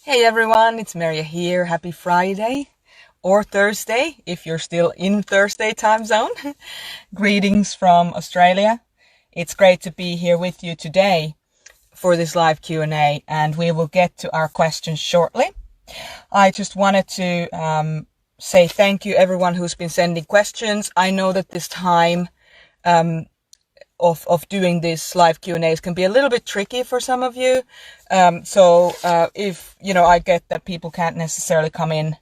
Hey everyone, it's Merja here. Happy Friday or Thursday if you're still in Thursday time zone. Greetings from Australia. It's great to be here with you today for this live Q&A, and we will get to our questions shortly. I just wanted to say thank you everyone who's been sending questions. I know that this time of doing these live Q&As can be a little bit tricky for some of you. So if, I get that people can't necessarily come in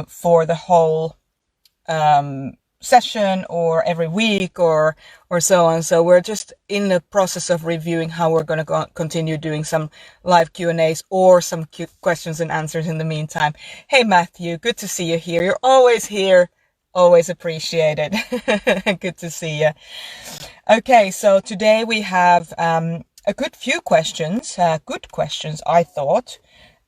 for the whole session or every week or so on. So we're just in the process of reviewing how we're going to continue doing some live Q&As or some questions and answers in the meantime. Hey, Matthew, good to see you here. You're always here. Always appreciated. Good to see you. Okay, so today we have a good few questions, good questions, I thought.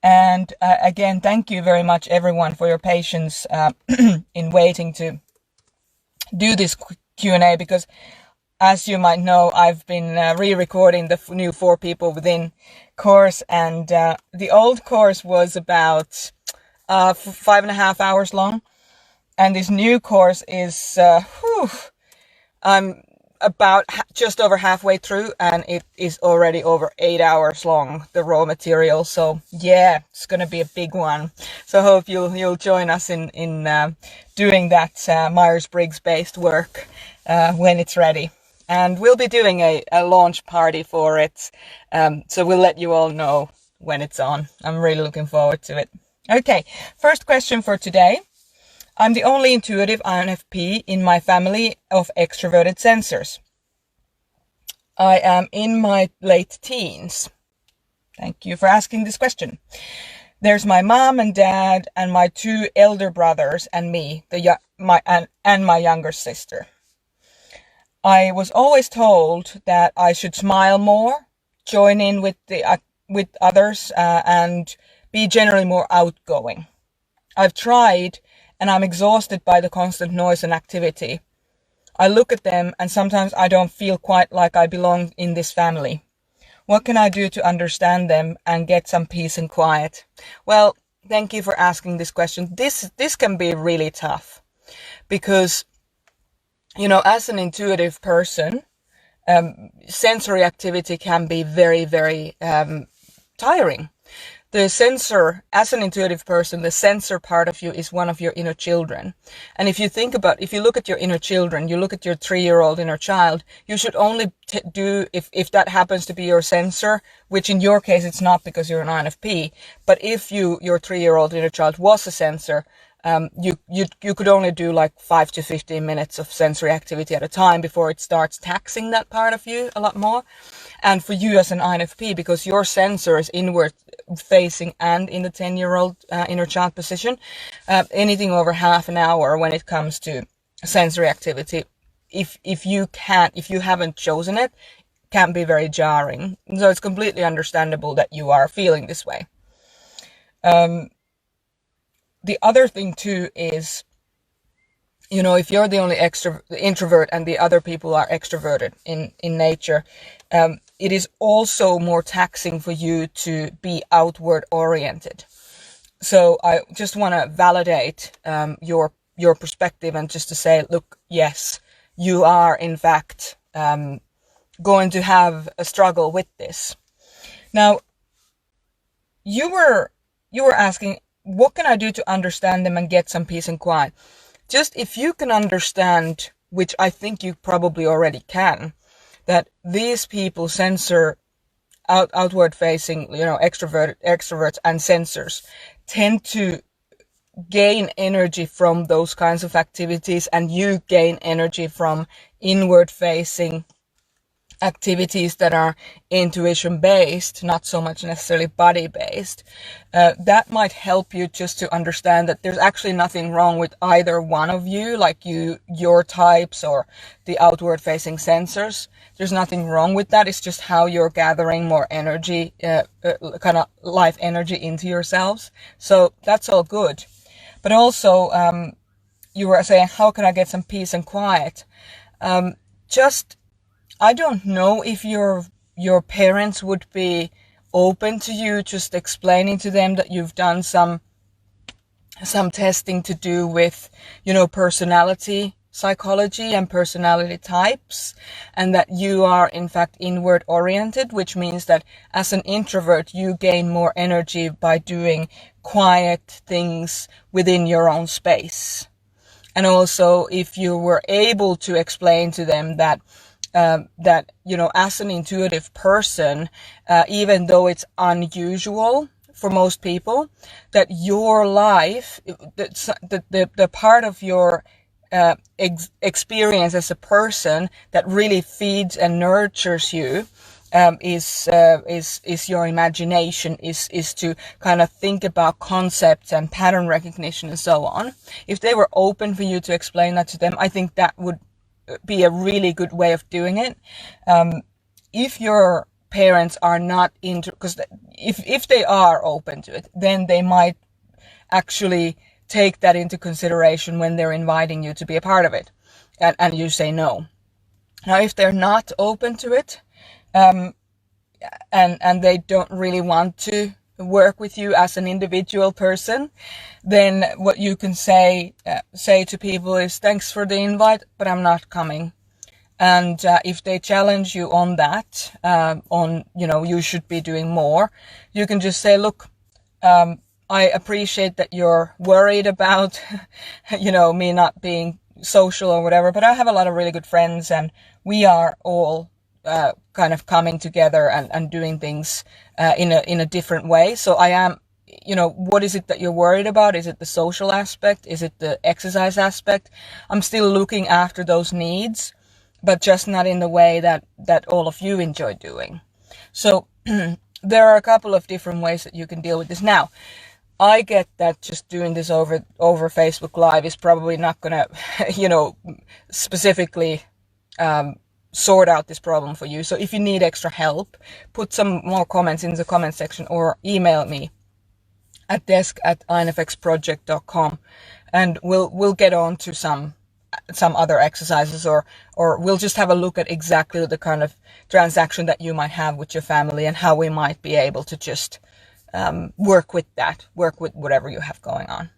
And again, thank you very much, everyone, for your patience in waiting to do this Q&A, because as you might know, I've been re-recording the new 4 People Within course, and the old course was about 5.5 hours long. And this new course is, I'm about just over halfway through, and it is already over 8 hours long, the raw material. So yeah, it's going to be a big one. So I hope you'll join us in doing that Myers-Briggs based work when it's ready. And we'll be doing a launch party for it. So we'll let you all know when it's on. I'm really looking forward to it. Okay, first question for today. I'm the only intuitive INFP in my family of extroverted sensors. I am in my late teens. Thank you for asking this question. There's my mom and dad and my 2 elder brothers and me, and my younger sister. I was always told that I should smile more, join in with others, and be generally more outgoing. I've tried, and I'm exhausted by the constant noise and activity. I look at them and sometimes I don't feel quite like I belong in this family. What can I do to understand them and get some peace and quiet? Well, thank you for asking this question. This can be really tough because, as an intuitive person, sensory activity can be very, very tiring. The sensor, as an intuitive person, the sensor part of you is one of your inner children. And if you look at your inner children, you look at your 3-year-old inner child, you should only do, if that happens to be your sensor, which in your case it's not because you're an INFP, but if your 3-year-old inner child was a sensor, you could only do like 5 to 15 minutes of sensory activity at a time before it starts taxing that part of you a lot more. And for you as an INFP, because your sensor is inward facing and in the 10-year-old inner child position, anything over half an hour when it comes to sensory activity, if you haven't chosen it, can be very jarring. So it's completely understandable that you are feeling this way. The other thing too is, if you're the only introvert and the other people are extroverted in nature, it is also more taxing for you to be outward oriented. So I just want to validate your perspective and just to say, look, yes, you are in fact going to have a struggle with this. Now, you were asking, what can I do to understand them and get some peace and quiet? Just if you can understand, which I think you probably already can, that these people sensor outward facing, extroverts and sensors tend to gain energy from those kinds of activities, and you gain energy from inward facing activities that are intuition based, not so much necessarily body based. That might help you just to understand that there's actually nothing wrong with either one of you, like your types or the outward facing sensors. There's nothing wrong with that. It's just how you're gathering more energy, kind of life energy into yourselves. So that's all good. But also, you were saying, how can I get some peace and quiet? I don't know if your parents would be open to you just explaining to them that you've done some testing to do with, personality psychology and personality types, and that you are in fact inward oriented, which means that as an introvert you gain more energy by doing quiet things within your own space. And also, if you were able to explain to them that as an intuitive person, even though it's unusual for most people, that your life, the part of your experience as a person that really feeds and nurtures you is your imagination, is to kind of think about concepts and pattern recognition and so on. If they were open for you to explain that to them, I think that would be a really good way of doing it. If your parents are not into, because if they are open to it, then they might actually take that into consideration when they're inviting you to be a part of it, and you say no. Now, if they're not open to it, and they don't really want to work with you as an individual person, then what you can say to people is, thanks for the invite, but I'm not coming. And if they challenge you on that, you should be doing more, you can just say, look, I appreciate that you're worried about, me not being social or whatever, but I have a lot of really good friends, and we are all kind of coming together and doing things in a different way. So I am, what is it that you're worried about? Is it the social aspect? Is it the exercise aspect? I'm still looking after those needs, but just not in the way that all of you enjoy doing. So there are a couple of different ways that you can deal with this. Now, I get that just doing this over Facebook Live is probably not gonna, specifically sort out this problem for you. So if you need extra help, put some more comments in the comment section or email me at desk@infxproject.com, and we'll get on to some other exercises, or we'll just have a look at exactly the kind of transaction that you might have with your family and how we might be able to just work with whatever you have going on.